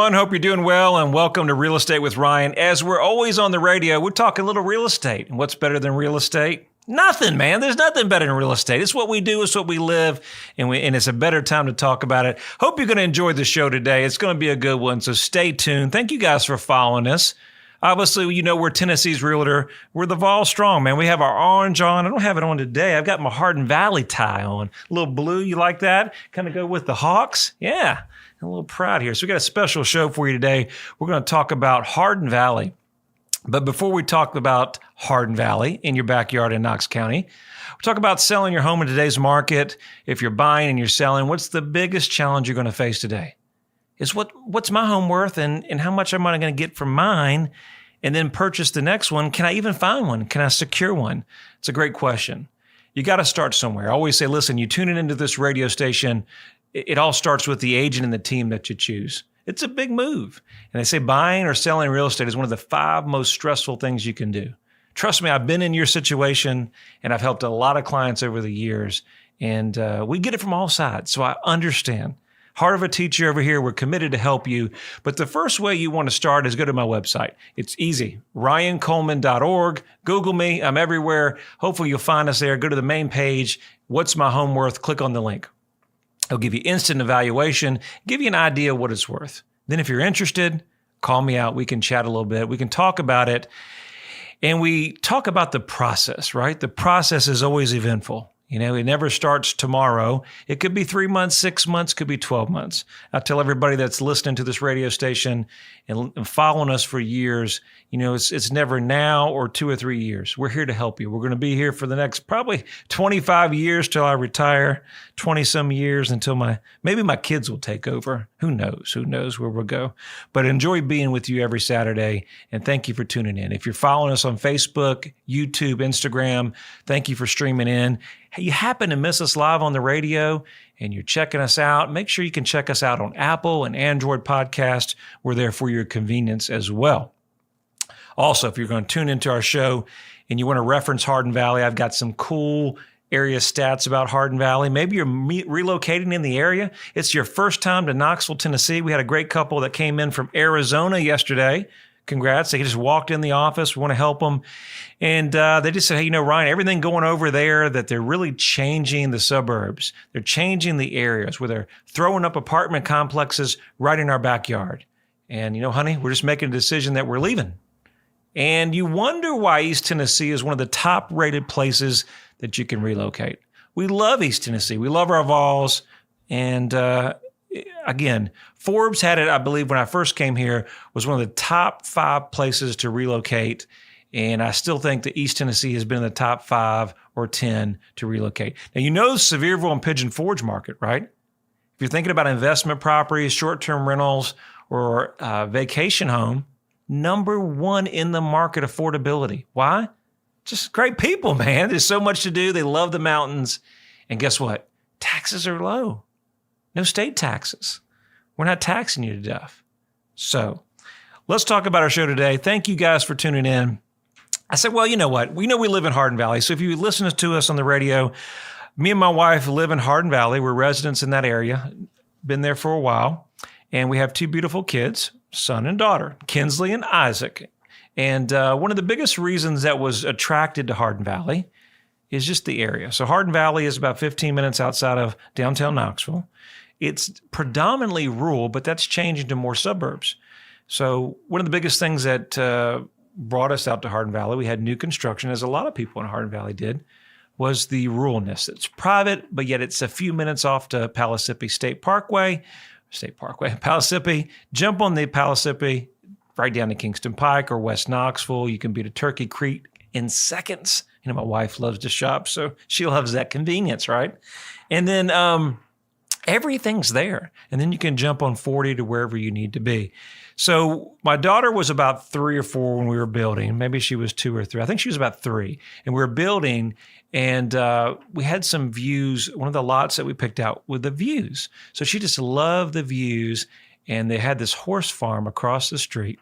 everyone. Hope you're doing well, and welcome to Real Estate with Ryan. As we're always on the radio, we're talking a little real estate. And what's better than real estate? Nothing, man. There's nothing better than real estate. It's what we do. It's what we live, and it's a better time to talk about it. Hope you're going to enjoy the show today. It's going to be a good one, so stay tuned. Thank you guys for following us. Obviously, you know we're Tennessee's realtor. We're the Vol Strong, man. We have our orange on. I don't have it on today. I've got my Hardin Valley tie on. A little blue. You like that? Kind of go with the Hawks? Yeah. I'm a little proud here. So we got a special show for you today. We're going to talk about Hardin Valley. But before we talk about Hardin Valley in your backyard in Knox County, we'll talk about selling your home in today's market. If you're buying and you're selling, what's the biggest challenge you're going to face today? Is what's my home worth and how much am I going to get from mine and then purchase the next one? Can I even find one? Can I secure one? It's a great question. You got to start somewhere. I always say, listen, you tune into this radio station, it all starts with the agent and the team that you choose. It's a big move. And they say buying or selling real estate is one of the 5 most stressful things you can do. Trust me, I've been in your situation and I've helped a lot of clients over the years, and we get it from all sides. So I understand. Heart of a teacher over here. We're committed to help you. But the first way you want to start is go to my website. It's easy. RyanColeman.org. Google me. I'm everywhere. Hopefully you'll find us there. Go to the main page. What's my home worth? Click on the link. It'll give you instant evaluation, give you an idea of what it's worth. Then if you're interested, call me out. We can chat a little bit. We can talk about it. And we talk about the process, right? The process is always eventful. You know, it never starts tomorrow. It could be 3 months, 6 months, could be 12 months. I tell everybody that's listening to this radio station and following us for years, you know, it's never now or 2 or 3 years. We're here to help you. We're going to be here for the next probably 25 years till I retire, 20 some years until maybe my kids will take over. Who knows where we'll go. But enjoy being with you every Saturday. And thank you for tuning in. If you're following us on Facebook, YouTube, Instagram, thank you for streaming in. Hey, you happen to miss us live on the radio and you're checking us out, make sure you can check us out on Apple and Android podcasts. We're there for your convenience as well. Also, if you're going to tune into our show and you want to reference Hardin Valley, I've got some cool area stats about Hardin Valley. Maybe you're relocating in the area. It's your first time to Knoxville, Tennessee. We had a great couple that came in from Arizona yesterday. Congrats. They just walked in the office. We want to help them. And they just said, hey, you know, Ryan, everything going over there, that they're really changing the suburbs. They're changing the areas where they're throwing up apartment complexes right in our backyard. And, you know, honey, we're just making a decision that we're leaving. And you wonder why East Tennessee is one of the top rated places that you can relocate. We love East Tennessee. We love our Vols. And again, Forbes had it, I believe, when I first came here, was one of the top 5 places to relocate. And I still think that East Tennessee has been in the top 5 or 10 to relocate. Now, you know the Sevierville and Pigeon Forge market, right? If you're thinking about investment properties, short-term rentals, or vacation home, number 1 in the market affordability. Why? Just great people, man. There's so much to do. They love the mountains. And guess what? Taxes are low. No state taxes. We're not taxing you to death. So let's talk about our show today. Thank you guys for tuning in. I said, well, you know what? We know we live in Hardin Valley. So if you listen to us on the radio, me and my wife live in Hardin Valley. We're residents in that area. Been there for a while. And we have 2 beautiful kids, son and daughter, Kinsley and Isaac. And one of the biggest reasons that was attracted to Hardin Valley is just the area. So Hardin Valley is about 15 minutes outside of downtown Knoxville. It's predominantly rural, but that's changing to more suburbs. So one of the biggest things that brought us out to Hardin Valley, we had new construction, as a lot of people in Hardin Valley did, was the ruralness. It's private, but yet it's a few minutes off to Palisippi Palisippi. Jump on the Palisippi, right down to Kingston Pike or West Knoxville. You can be to Turkey Creek in seconds. You know, my wife loves to shop, so she loves that convenience, right? And then everything's there. And then you can jump on 40 to wherever you need to be. So my daughter was about 3 or 4 when we were building. Maybe she was 2 or 3. I think she was about 3. And we were building, and we had some views, one of the lots that we picked out with the views. So she just loved the views. And they had this horse farm across the street.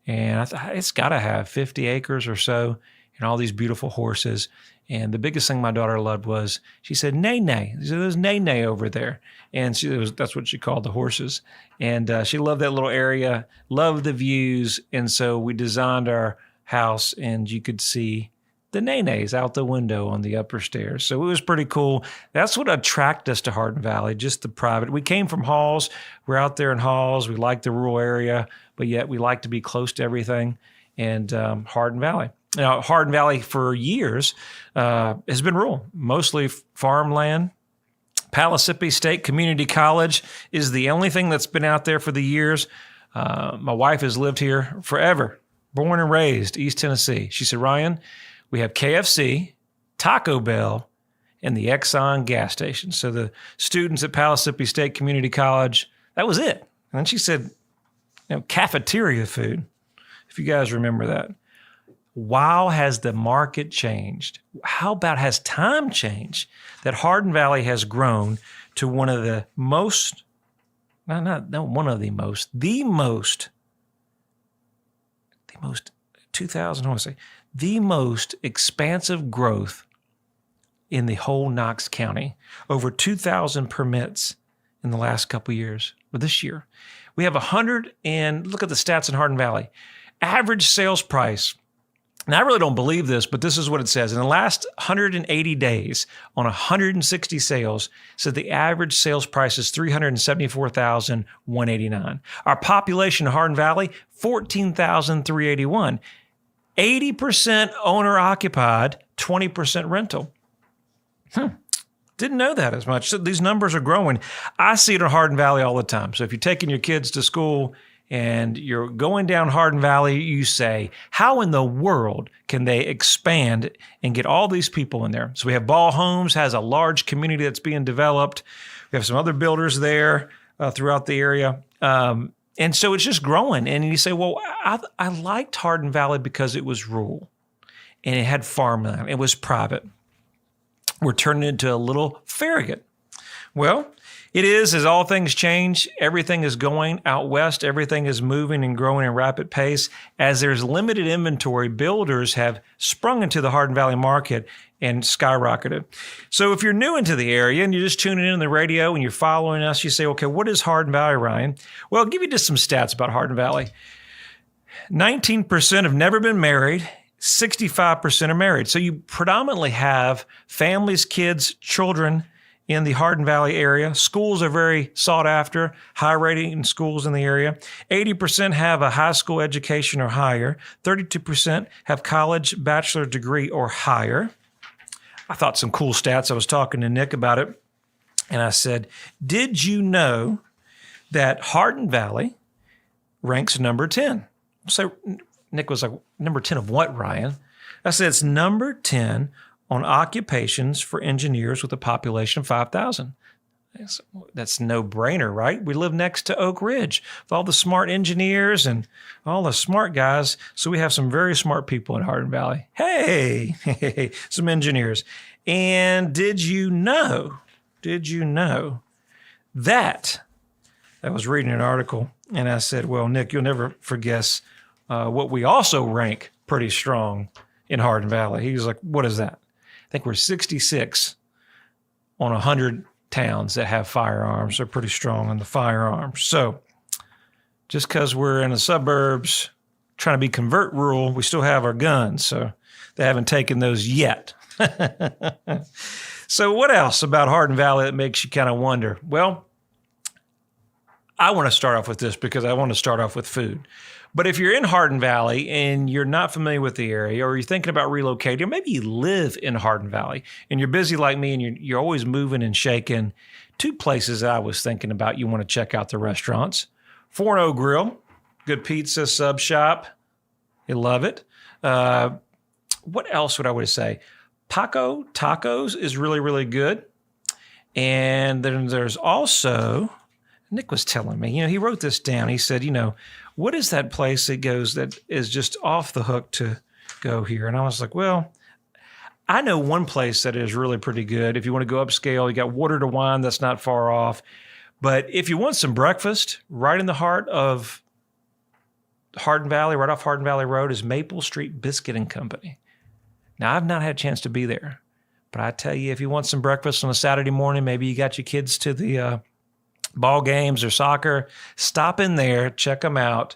And I thought, it's got to have 50 acres or so. and all these beautiful horses. And the biggest thing my daughter loved was, she said, "Nay, nay." She said, "There's nay, nay over there." And that's what she called the horses. And she loved that little area, loved the views. And so we designed our house, and you could see the nay-nays out the window on the upper stairs. So it was pretty cool. That's what attracted us to Hardin Valley, just the private. We came from Halls. We're out there in Halls. We like the rural area, but yet we like to be close to everything. And Hardin Valley. Now, Hardin Valley for years has been rural, mostly farmland. Palisippi State Community College is the only thing that's been out there for the years. My wife has lived here forever, born and raised, East Tennessee. She said, "Ryan, we have KFC, Taco Bell, and the Exxon gas station." So the students at Palisippi State Community College, that was it. And then she said, cafeteria food, if you guys remember that. Wow, has the market changed? How about has time changed that Hardin Valley has grown to one of the most, the most expansive growth in the whole Knox County. Over 2,000 permits in the last couple of years, or this year. We have look at the stats in Hardin Valley. Average sales price. Now, I really don't believe this, but this is what it says. In the last 180 days, on 160 sales, so the average sales price is $374,189. Our population in Hardin Valley, 14,381. 80% owner-occupied, 20% rental. Didn't know that as much. So these numbers are growing. I see it in Hardin Valley all the time. So if you're taking your kids to school and you're going down Hardin Valley, you say, how in the world can they expand and get all these people in there? So we have Ball Homes, has a large community that's being developed. We have some other builders there throughout the area. And so it's just growing. And you say, well, I liked Hardin Valley because it was rural and it had farmland. It was private. We're turning it into a little Farragut. Well, it is, as all things change, everything is going out west. Everything is moving and growing at a rapid pace. As there's limited inventory, builders have sprung into the Hardin Valley market and skyrocketed. So if you're new into the area and you're just tuning in on the radio and you're following us, you say, okay, what is Hardin Valley, Ryan? Well, I'll give you just some stats about Hardin Valley. 19% have never been married. 65% are married. So you predominantly have families, kids, children in the Hardin Valley area. Schools are very sought after, high rating schools in the area. 80% have a high school education or higher. 32% have college, bachelor degree or higher. I thought some cool stats. I was talking to Nick about it, and I said, did you know that Hardin Valley ranks number 10? So Nick was like, number 10 of what, Ryan? I said, it's number 10 on occupations for engineers with a population of 5,000. That's no brainer, right? We live next to Oak Ridge with all the smart engineers and all the smart guys. So we have some very smart people in Hardin Valley. Hey, some engineers. And did you know that I was reading an article and I said, well, Nick, you'll never forget what we also rank pretty strong in Hardin Valley. He was like, what is that? I think we're 66 on 100 towns that have firearms. They're pretty strong on the firearms. So just because we're in the suburbs trying to be convert rural, we still have our guns. So they haven't taken those yet. So what else about Hardin Valley that makes you kind of wonder? Well, I want to start off with this because I want to start off with food. But if you're in Hardin Valley and you're not familiar with the area, or you're thinking about relocating, or maybe you live in Hardin Valley and you're busy like me and you're always moving and shaking, two places that I was thinking about you want to check out the restaurants. 4 Grill, good pizza, sub shop. You love it. What else would I want to say? Paco Tacos is really, really good. And then there's also, Nick was telling me, he wrote this down. He said, what is that place that is just off the hook to go here? And I was like, well, I know one place that is really pretty good. If you want to go upscale, you got Water to Wine, that's not far off. But if you want some breakfast, right in the heart of Hardin Valley, right off Hardin Valley Road, is Maple Street Biscuit and Company. Now, I've not had a chance to be there, but I tell you, if you want some breakfast on a Saturday morning, maybe you got your kids to the ball games or soccer, stop in there, check them out.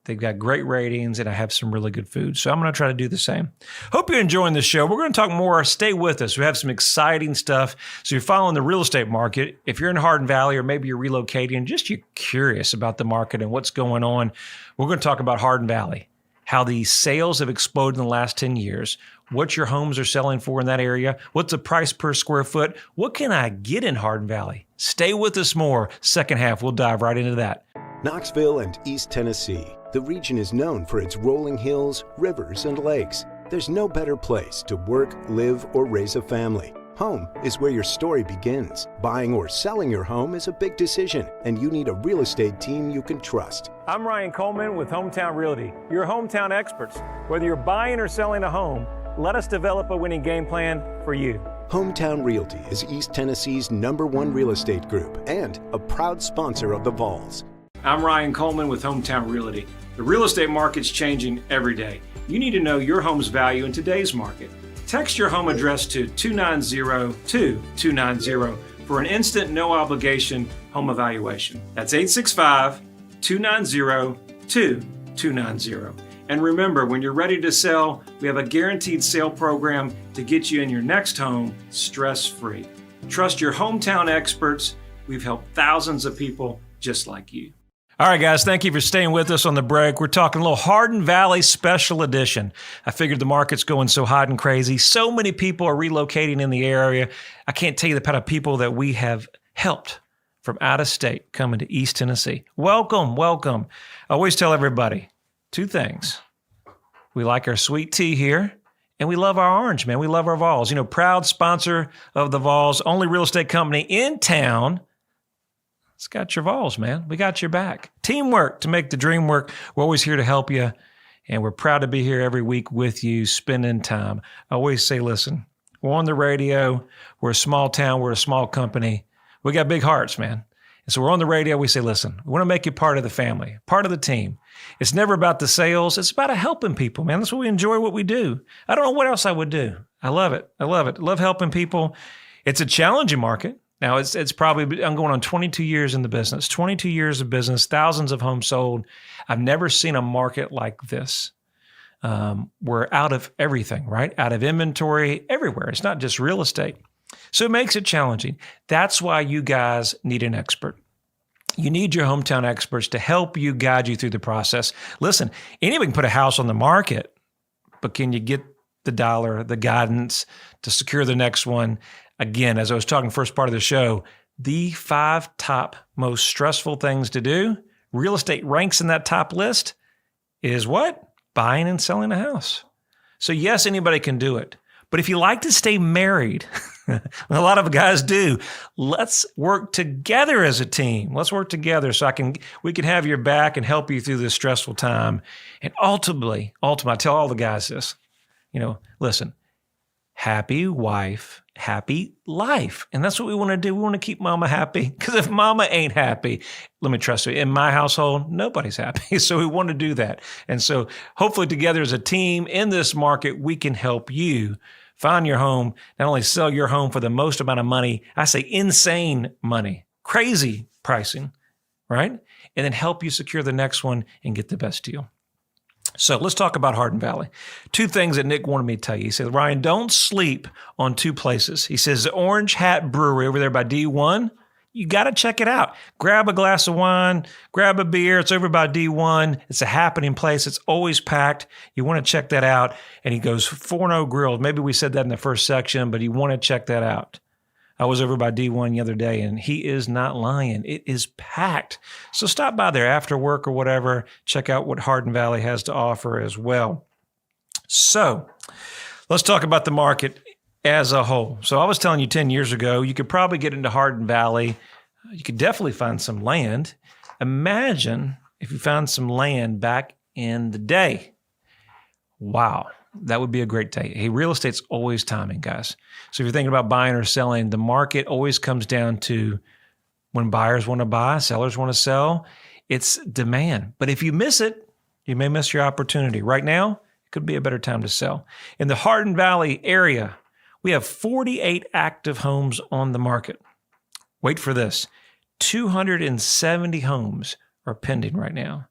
They've got great ratings, and I have some really good food. So I'm going to try to do the same. Hope you're enjoying the show. We're going to talk more. Stay with us. We have some exciting stuff. So you're following the real estate market. If you're in Hardin Valley or maybe you're relocating, just you're curious about the market and what's going on, we're going to talk about Hardin Valley, how the sales have exploded in the last 10 years, what your homes are selling for in that area, what's the price per square foot, what can I get in Hardin Valley? Stay with us more. Second half, we'll dive right into that. Knoxville and East Tennessee. The region is known for its rolling hills, rivers, and lakes. There's no better place to work, live, or raise a family. Home is where your story begins. Buying or selling your home is a big decision, and you need a real estate team you can trust. I'm Ryan Coleman with Hometown Realty, your hometown experts. Whether you're buying or selling a home, let us develop a winning game plan for you. Hometown Realty is East Tennessee's #1 real estate group and a proud sponsor of the Vols. I'm Ryan Coleman with Hometown Realty. The real estate market's changing every day. You need to know your home's value in today's market. Text your home address to 290-2290 for an instant, no obligation home evaluation. That's 865-290-2290. And remember, when you're ready to sell, we have a guaranteed sale program to get you in your next home stress-free. Trust your hometown experts. We've helped thousands of people just like you. All right, guys, thank you for staying with us on the break. We're talking a little Hardin Valley special edition. I figured the market's going so hot and crazy. So many people are relocating in the area. I can't tell you the kind of people that we have helped from out of state coming to East Tennessee. Welcome, welcome. I always tell everybody two things. We like our sweet tea here, and we love our orange, man. We love our Vols. You know, proud sponsor of the Vols, only real estate company in town. It's got your Vols, man. We got your back. Teamwork to make the dream work. We're always here to help you, and we're proud to be here every week with you, spending time. I always say, listen, we're on the radio. We're a small town. We're a small company. We got big hearts, man. And so we're on the radio. We say, listen, we want to make you part of the family, part of the team. It's never about the sales. It's about helping people, man. That's what we enjoy what we do. I don't know what else I would do. I love it. I love it. I love helping people. It's a challenging market. Now, it's probably, I'm going on 22 years in the business, 22 years of business, thousands of homes sold. I've never seen a market like this. We're out of everything, right? Out of inventory everywhere. It's not just real estate. So it makes it challenging. That's why you guys need an expert. You need your hometown experts to help you, guide you through the process. Listen, anyone can put a house on the market, but can you get the dollar, the guidance to secure the next one? Again, as I was talking first part of the show, the 5 top most stressful things to do, real estate ranks in that top list, is what? Buying and selling a house. So yes, anybody can do it. But if you like to stay married, a lot of guys do, let's work together as a team. Let's work together so we can have your back and help you through this stressful time. And ultimately, I tell all the guys this, listen, happy wife, happy life. And that's what we want to do. We want to keep mama happy, because if mama ain't happy, let me trust you, in my household, nobody's happy. So we want to do that. And so hopefully together as a team in this market, we can help you find your home, not only sell your home for the most amount of money, I say insane money, crazy pricing, right? And then help you secure the next one and get the best deal. So let's talk about Hardin Valley. 2 things that Nick wanted me to tell you. He said, Ryan, don't sleep on 2 places. He says, the Orange Hat Brewery over there by D1, you got to check it out. Grab a glass of wine, grab a beer. It's over by D1. It's a happening place. It's always packed. You want to check that out. And he goes, Forno Grilled. Maybe we said that in the first section, but you want to check that out. I was over by D1 the other day, and he is not lying. It is packed. So stop by there after work or whatever. Check out what Hardin Valley has to offer as well. So let's talk about the market as a whole. So I was telling you 10 years ago, you could probably get into Hardin Valley. You could definitely find some land. Imagine if you found some land back in the day. Wow. That would be a great day. Hey, real estate's always timing, guys. So if you're thinking about buying or selling, the market always comes down to when buyers want to buy, sellers want to sell. It's demand. But if you miss it, you may miss your opportunity. Right now, it could be a better time to sell. In the Hardin Valley area, we have 48 active homes on the market. Wait for this. 270 homes are pending right now.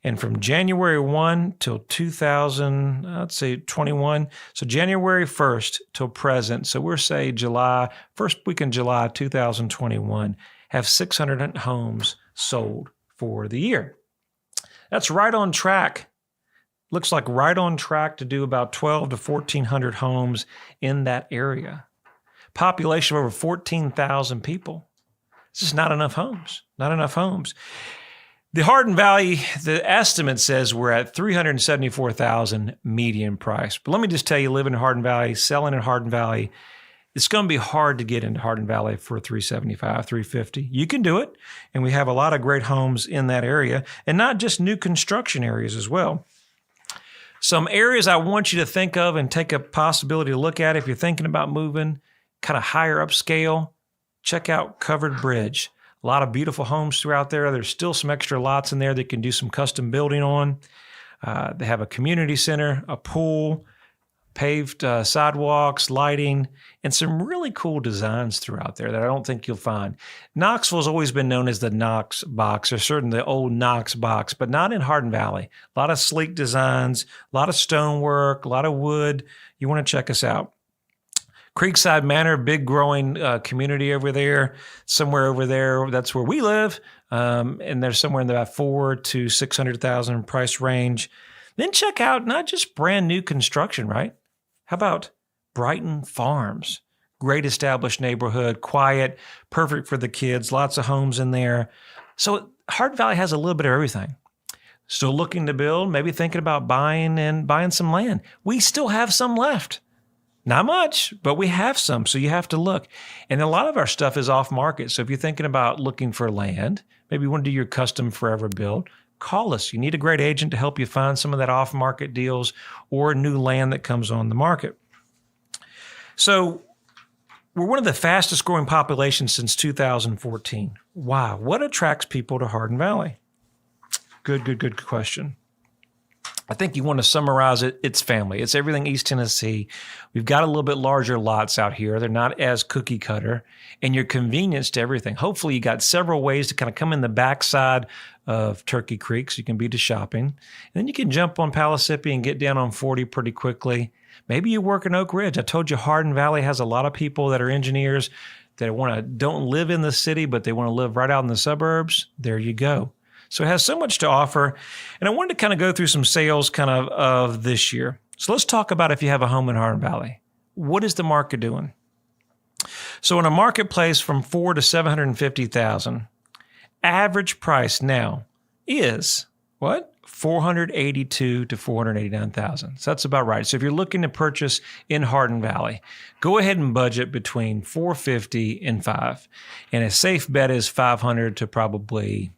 And from January 1 till 2021, so January 1st till present, so we're say July, first week in July 2021, have 600 homes sold for the year. That's right on track. Looks like right on track to do about 12 to 1,400 homes in that area. Population of over 14,000 people. It's just not enough homes, not enough homes. The Hardin Valley, the estimate says we're at $374,000 median price. But let me just tell you, living in Hardin Valley, selling in Hardin Valley, it's going to be hard to get into Hardin Valley for $375,000, $350,000. You can do it, and we have a lot of great homes in that area, and not just new construction areas as well. Some areas I want you to think of and take a possibility to look at if you're thinking about moving kind of higher upscale, check out Covered Bridge. A lot of beautiful homes throughout there. There's still some extra lots in there that you can do some custom building on. They have a community center, a pool, paved sidewalks, lighting, and some really cool designs throughout there that I don't think you'll find. Knoxville has always been known as the Knox box, or certainly the old Knox box, but not in Hardin Valley. A lot of sleek designs, a lot of stonework, a lot of wood. You want to check us out. Creekside Manor, big growing community over there, somewhere over there. That's where we live. And there's somewhere in the about $400,000 to $600,000 price range. Then check out not just brand new construction, right? How about Brighton Farms? Great established neighborhood, quiet, perfect for the kids, lots of homes in there. So Hardin Valley has a little bit of everything. Still looking to build, maybe thinking about buying some land. We still have some left. Not much, but we have some, so you have to look. And a lot of our stuff is off market. So if you're thinking about looking for land, maybe you want to do your custom forever build, call us. You need a great agent to help you find some of that off market deals or new land that comes on the market. So we're one of the fastest growing populations since 2014. Why? What attracts people to Hardin Valley? Good question. I think you want to summarize it. It's family. It's everything East Tennessee. We've got a little bit larger lots out here. They're not as cookie cutter, and your convenience to everything. Hopefully you got several ways to kind of come in the backside of Turkey Creek so you can be to shopping. And then you can jump on Palisippi and get down on 40 pretty quickly. Maybe you work in Oak Ridge. I told you Hardin Valley has a lot of people that are engineers that don't live in the city, but they want to live right out in the suburbs. There you go. So it has so much to offer. And I wanted to kind of go through some sales kind of this year. So let's talk about if you have a home in Hardin Valley. What is the market doing? So in a marketplace from $400,000 to $750,000, average price now is what? $482,000 to $489,000. So that's about right. So if you're looking to purchase in Hardin Valley, go ahead and budget between $450,000 and $500,000. And a safe bet is $500,000 to probably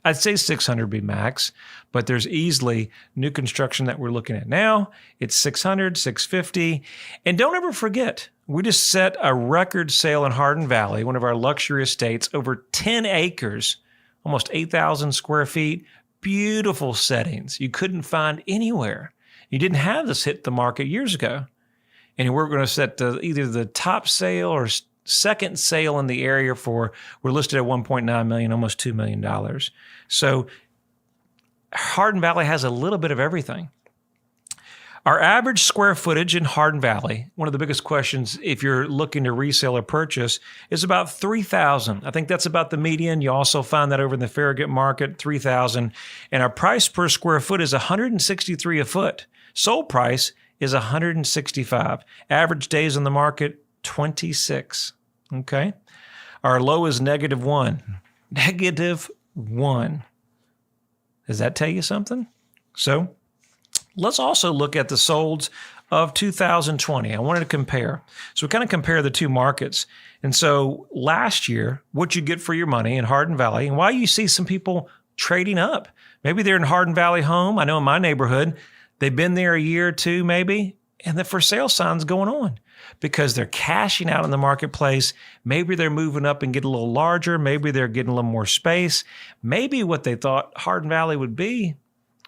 I'd say $600,000 would be max, but there's easily new construction that we're looking at now. It's $600,000, $650,000. And don't ever forget, we just set a record sale in Hardin Valley, one of our luxury estates, over 10 acres, almost 8,000 square feet, beautiful settings you couldn't find anywhere. You didn't have this hit the market years ago. And we're going to set either the top sale or second sale in the area we're listed at $1.9 million, almost $2 million. So Hardin Valley has a little bit of everything. Our average square footage in Hardin Valley, one of the biggest questions if you're looking to resell or purchase, is about 3,000. I think that's about the median. You also find that over in the Farragut market, 3,000. And our price per square foot is $163 a foot. Sold price is $165. Average days on the market, 26. Okay. Our low is -1. -1. Does that tell you something? So let's also look at the solds of 2020. I wanted to compare. So we kind of compare the two markets. And so last year, what you get for your money in Hardin Valley, and why you see some people trading up. Maybe they're in Hardin Valley home. I know in my neighborhood, they've been there a year or two maybe, and the for sale sign's going on because they're cashing out in the marketplace. Maybe they're moving up and get a little larger. Maybe they're getting a little more space. Maybe what they thought Hardin Valley would be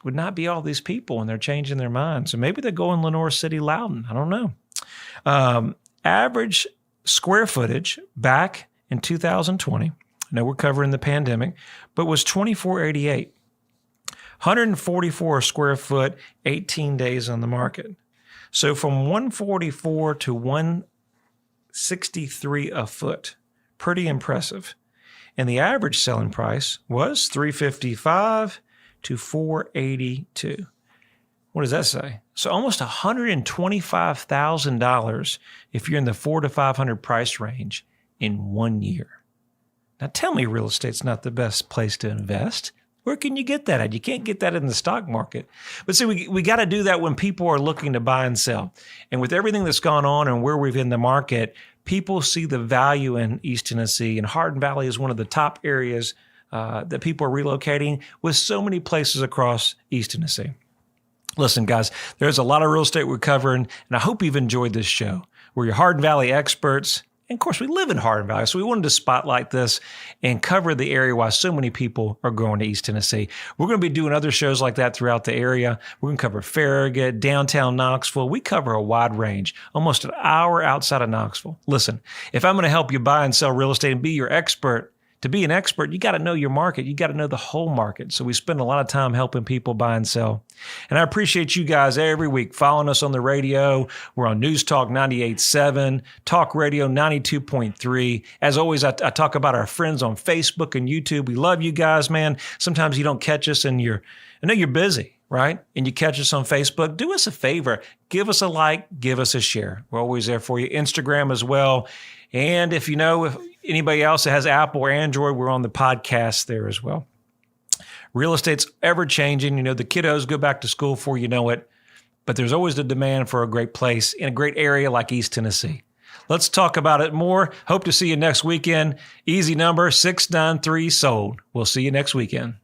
would not be all these people, and they're changing their minds. So maybe they're going Lenore City, Loudon. I don't know. Average square footage back in 2020, I know we're covering the pandemic, but was 2488. 144 square foot, 18 days on the market. So from 144 to 163 a foot. Pretty impressive. And the average selling price was $355 to $482. What does that say? So almost $125,000 if you're in the $400 to $500 price range in 1 year. Now tell me real estate's not the best place to invest. Where can you get that at? You can't get that in the stock market. But see, we got to do that when people are looking to buy and sell. And with everything that's gone on and where we've in the market, people see the value in East Tennessee. And Hardin Valley is one of the top areas that people are relocating, with so many places across East Tennessee. Listen, guys, there's a lot of real estate we're covering, and I hope you've enjoyed this show. We're your Hardin Valley experts. And of course, we live in Hardin Valley, so we wanted to spotlight this and cover the area why so many people are going to East Tennessee. We're going to be doing other shows like that throughout the area. We're going to cover Farragut, downtown Knoxville. We cover a wide range, almost an hour outside of Knoxville. Listen, if I'm going to help you buy and sell real estate and be your expert, to be an expert, you got to know your market. You got to know the whole market. So we spend a lot of time helping people buy and sell. And I appreciate you guys every week following us on the radio. We're on News Talk 98.7, Talk Radio 92.3. As always, I talk about our friends on Facebook and YouTube. We love you guys, man. Sometimes you don't catch us and I know you're busy, right? And you catch us on Facebook. Do us a favor. Give us a like. Give us a share. We're always there for you. Instagram as well. And if anybody else that has Apple or Android, we're on the podcast there as well. Real estate's ever changing. The kiddos go back to school before you know it, but there's always the demand for a great place in a great area like East Tennessee. Let's talk about it more. Hope to see you next weekend. Easy number 693 sold. We'll see you next weekend.